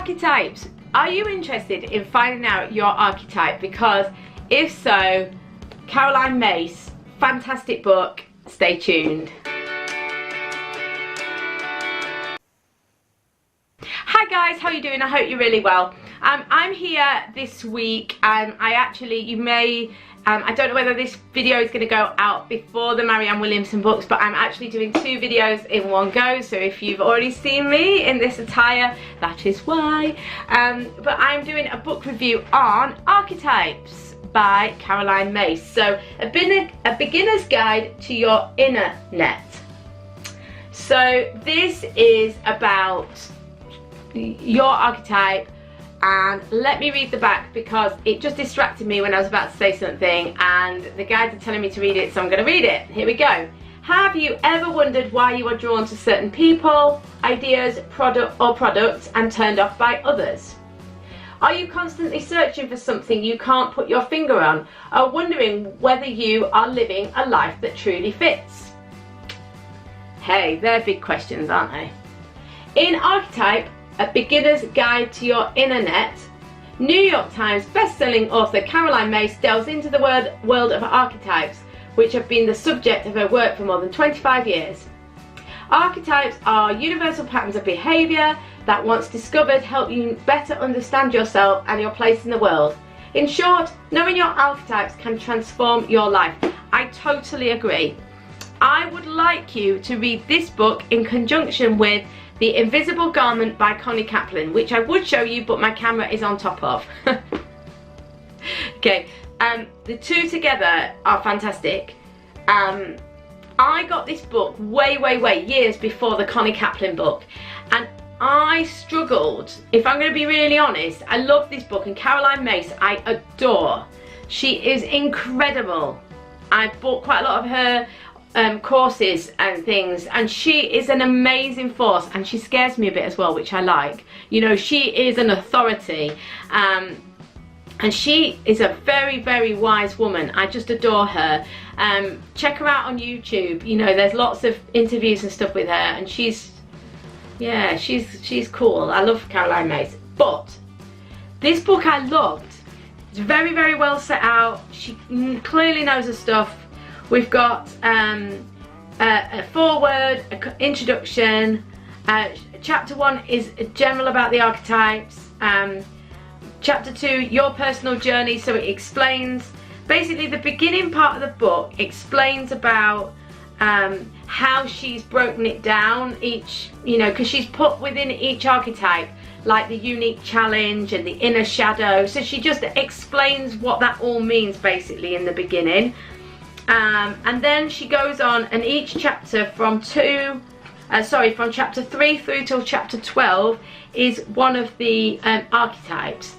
Archetypes. Are you interested in finding out your archetype? Because if so, Caroline Myss, fantastic book. Stay tuned. Hi guys, how are you doing? I hope you're really well. I'm here this week. I don't know whether this video is going to go out before the Marianne Williamson books, but I'm actually doing 2 videos in one go. So if you've already seen me in this attire, that is why. But I'm doing a book review on Archetypes by Caroline Myss. So a beginner's guide to your inner net. So this is about your archetype. And let me read the back because it just distracted me when I was about to say something and the guides are telling me to read it, so I'm going to read it. Here we go. Have you ever wondered why you are drawn to certain people, ideas, products and turned off by others? Are you constantly searching for something you can't put your finger on, or wondering whether you are living a life that truly fits? Hey, they're big questions, aren't they? In Archetype, a beginner's guide to your inner net, New York Times best-selling author Caroline Myss delves into the world of archetypes, which have been the subject of her work for more than 25 years. Archetypes are universal patterns of behaviour that, once discovered, help you better understand yourself and your place in the world. In short, knowing your archetypes can transform your life. I totally agree. I would like you to read this book in conjunction with The Invisible Garment by Connie Kaplan, which I would show you, but my camera is on top of. Okay, the two together are fantastic. I got this book way years before the Connie Kaplan book, and I struggled. If I'm going to be really honest, I love this book, and Caroline Myss I adore. She is incredible. I bought quite a lot of her courses and things, and she is an amazing force, and she scares me a bit as well, which I like. You know, she is an authority, and she is a very wise woman. I just adore her. Check her out on YouTube. You know, there's lots of interviews and stuff with her, and she's cool. I love Caroline Myss. But this book I loved. It's very well set out. She clearly knows her stuff. We've got a foreword, an introduction. Chapter 1 is general about the archetypes. Chapter 2, your personal journey. So it explains, basically the beginning part of the book explains about how she's broken it down, each, you know, because she's put within each archetype like the unique challenge and the inner shadow. So she just explains what that all means basically in the beginning. And then she goes on, and each chapter from chapter 3 through till chapter 12 is one of the archetypes.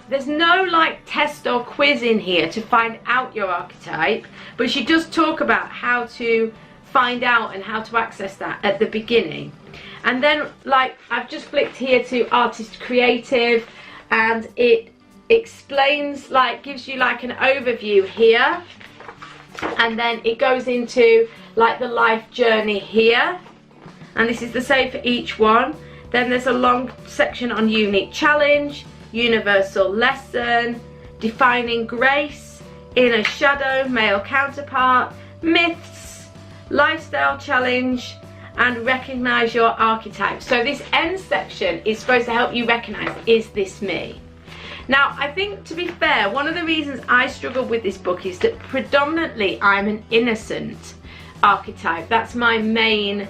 There's no like test or quiz in here to find out your archetype, but she does talk about how to find out and how to access that at the beginning. And then, like, I've just flicked here to artist creative, and it explains, like, gives you like an overview here. And then it goes into like the life journey here, and this is the same for each one. Then there's a long section on unique challenge, universal lesson, defining grace, inner shadow, male counterpart, myths, lifestyle challenge, and recognize your archetype. So this end section is supposed to help you recognize, is this me? Now, I think, to be fair, one of the reasons I struggle with this book is that predominantly I'm an innocent archetype. That's my main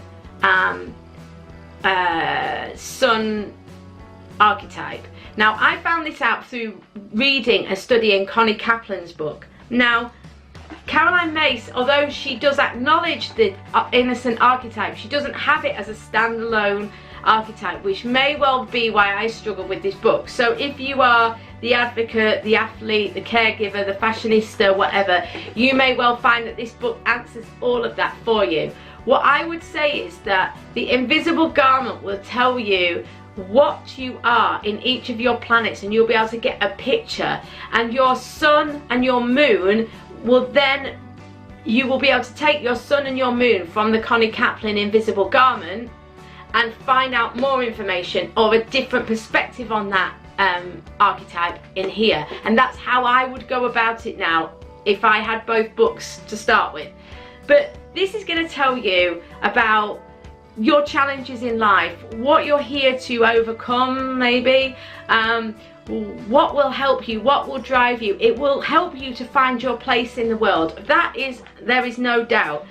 sun archetype. Now, I found this out through reading and studying Connie Kaplan's book. Now, Caroline Myss, although she does acknowledge the innocent archetype, she doesn't have it as a standalone archetype, which may well be why I struggle with this book. So if you are the advocate, the athlete, the caregiver, the fashionista, whatever, you may well find that this book answers all of that for you. What I would say is that the invisible garment will tell you what you are in each of your planets, and you'll be able to get a picture, and your sun and your moon will then, you will be able to take your sun and your moon from the Connie Kaplan invisible garment and find out more information or a different perspective on that archetype in here. And that's how I would go about it now if I had both books to start with. But this is going to tell you about your challenges in life, what you're here to overcome, maybe what will help you, what will drive you. It will help you to find your place in the world. There is no doubt.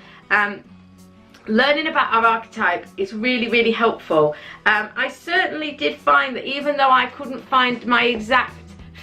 Learning about our archetype is really, really helpful. I certainly did find that even though I couldn't find my exact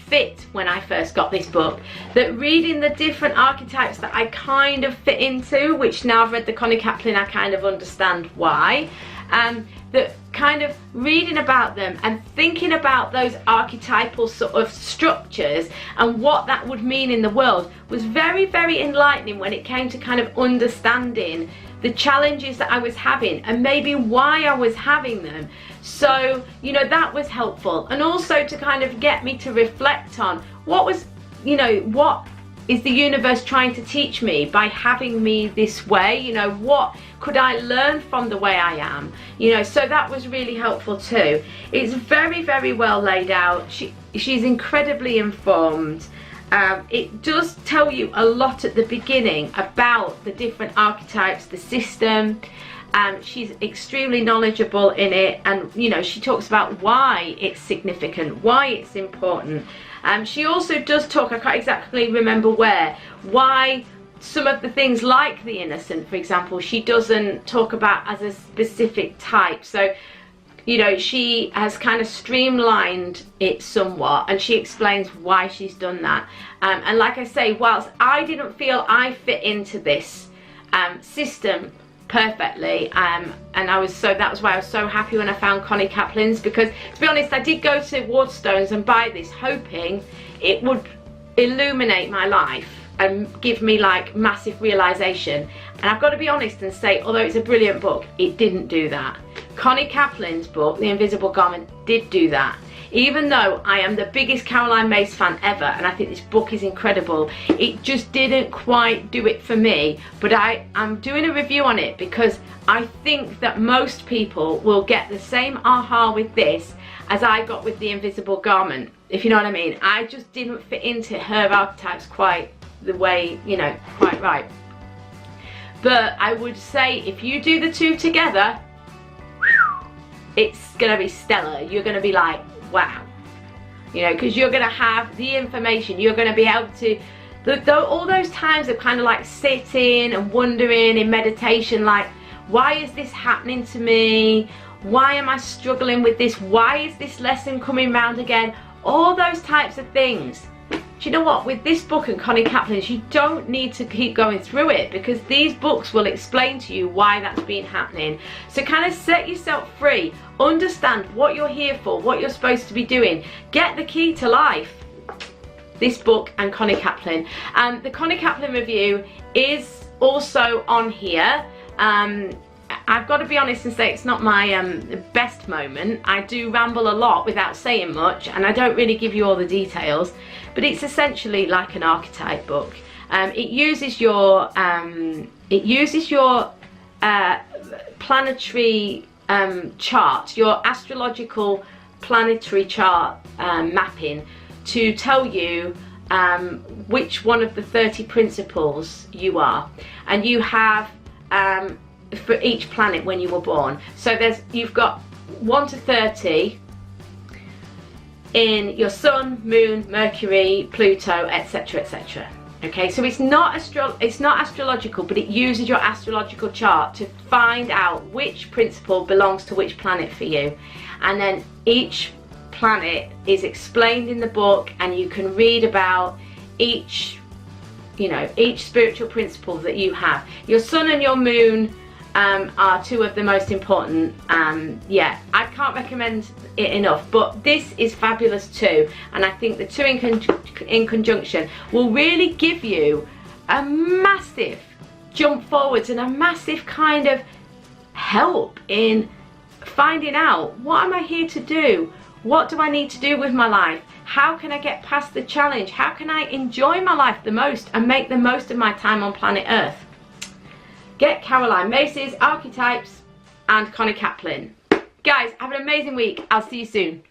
fit when I first got this book, that reading the different archetypes that I kind of fit into, which now I've read the Connie Kaplan, I kind of understand why, that kind of reading about them and thinking about those archetypal sort of structures and what that would mean in the world was very, very enlightening when it came to kind of understanding the challenges that I was having and maybe why I was having them. So, you know, that was helpful. And also to kind of get me to reflect on what was, you know, what is the universe trying to teach me by having me this way? You know, what could I learn from the way I am? You know, so that was really helpful too. It's very, very well laid out. She's incredibly informed. It does tell you a lot at the beginning about the different archetypes, the system. She's extremely knowledgeable in it, and you know, she talks about why it's significant, why it's important. She also does talk, I can't exactly remember why some of the things like the innocent, for example, she doesn't talk about as a specific type. So, you know, she has kind of streamlined it somewhat, and she explains why she's done that. And like I say, whilst I didn't feel I fit into this system perfectly, and that was why I was so happy when I found Connie Kaplan's, because to be honest, I did go to Waterstones and buy this hoping it would illuminate my life and give me like massive realization. And I've got to be honest and say, although it's a brilliant book, it didn't do that. Connie Kaplan's book, The Invisible Garment, did do that. Even though I am the biggest Caroline Myss fan ever, and I think this book is incredible, it just didn't quite do it for me. But I'm doing a review on it because I think that most people will get the same aha with this as I got with The Invisible Garment, if you know what I mean. I just didn't fit into her archetypes quite the way, you know, quite right. But I would say if you do the two together, it's gonna be stellar. You're gonna be like, wow, you know, because you're gonna have the information. You're gonna be able to, all those times of kind of like sitting and wondering in meditation, like, why is this happening to me? Why am I struggling with this? Why is this lesson coming round again? All those types of things. Do you know what? With this book and Connie Kaplan's, you don't need to keep going through it, because these books will explain to you why that's been happening. So kind of set yourself free. Understand what you're here for, what you're supposed to be doing. Get the key to life. This book and Connie Kaplan. The Connie Kaplan review is also on here. I've got to be honest and say it's not my best moment. I do ramble a lot without saying much, and I don't really give you all the details, but it's essentially like an archetype book. It uses your planetary chart, your astrological planetary chart mapping to tell you which one of the 30 principles you are, and you have for each planet when you were born. So you've got 1 to 30 in your Sun, Moon, Mercury, Pluto, etc., etc. Okay, so it's not astrological, but it uses your astrological chart to find out which principle belongs to which planet for you. And then each planet is explained in the book, and you can read about each, you know, each spiritual principle that you have. Your Sun and your Moon are two of the most important. Yeah, I can't recommend it enough, but this is fabulous too, and I think the two in conjunction will really give you a massive jump forwards and a massive kind of help in finding out, what am I here to do? What do I need to do with my life? How can I get past the challenge? How can I enjoy my life the most and make the most of my time on planet Earth? Get Caroline Myss's Archetypes and Connie Kaplan. Guys, have an amazing week. I'll see you soon.